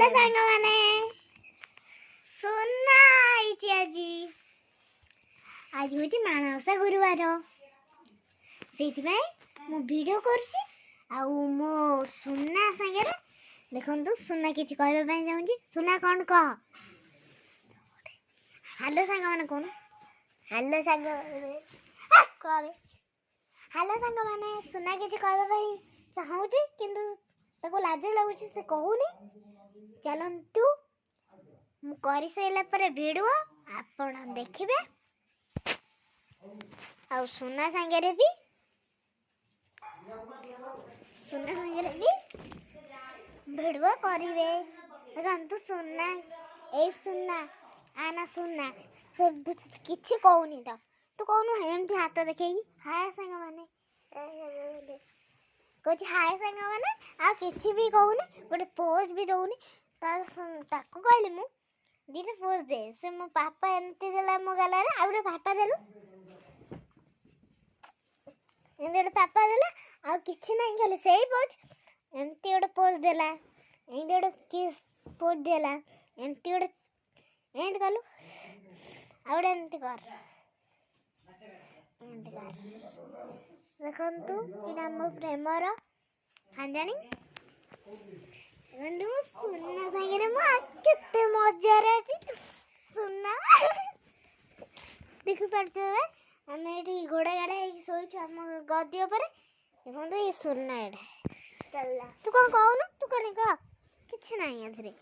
Hello सांग माने सुना आईची आज हूँ माणसा गुरुवार से मु वीडियो करछि आ मो सुना संगे देखंतु सुना किछि कहबा पई जाउछि। सुना कोन कह हेलो सांग माने कोन हेलो सांग कहबे हेलो सांग माने सुना किछि कहबा पई चाहूछि किंतु ताको लाज लागुछि से कहूनी। चलंतु मु करि सैला पर वीडियो आपण देखिबे आ सुना संगे भी वीडियो करिवे देखंतु सुना ए सुना आना सुना से किछि कहूनी तो कहूनु एमती हाथ देखई हाय सांग माने कुछ हाय सांग माने आ किछि भी कहूनी गोटे पोज भी दउनी ताको कहली मु दीटा पोज दे से मो पापा एमती देला मो गला रे आ पापा देलु एंदे पापा देला आ किछि नहीं खाली सेही पोज एमती गोटे पोज देला एंदे गोटे किस पोज देला एमती गोटे एंद कलु आ एमती कर देखंतु इना मो प्रेमर हांजानी गंदु सुना संगे मो केते मजा रे सुना देखु परछे हमें एटी घोड़ा गाड़ा सोइछु हम गद्दी ऊपर देखंतु ये सुना एटा चलला तू कोन कहउनु तू कोन कह किछ नाही अथरे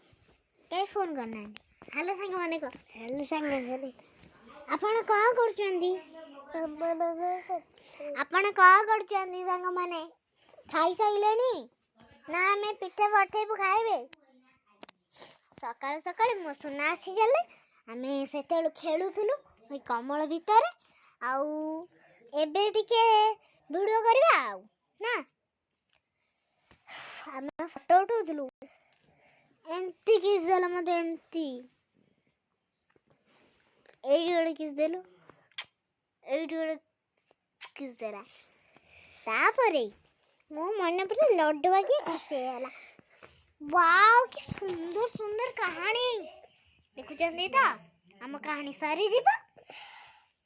के फोन करना हेलो संग माने को हेलो संग माने आपण का करचंदी आपण का करचंदी संग माने खाई साइलेनी ना मैं पिठे पठेबु खाइबे सकाळ सकाळ मो सुना आसी जले हमें सेतेलु खेलुथुलु ओई कमल भितर आउ एबे टिके वीडियो करबा आउ ना हम फोटो उठौथुलु एमती किस देला मते एमती एडी ओडे किस देलु एडी ओडे किस देला तापरे मो मन पर लड्डू की खुशेला वाओ कि सुंदर सुंदर कहानी देखु चंदी तो हम कहानी सारी जीवा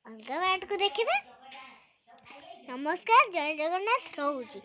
अलग बैठ को देखिबे। नमस्कार जय जगन्नाथ रहूची।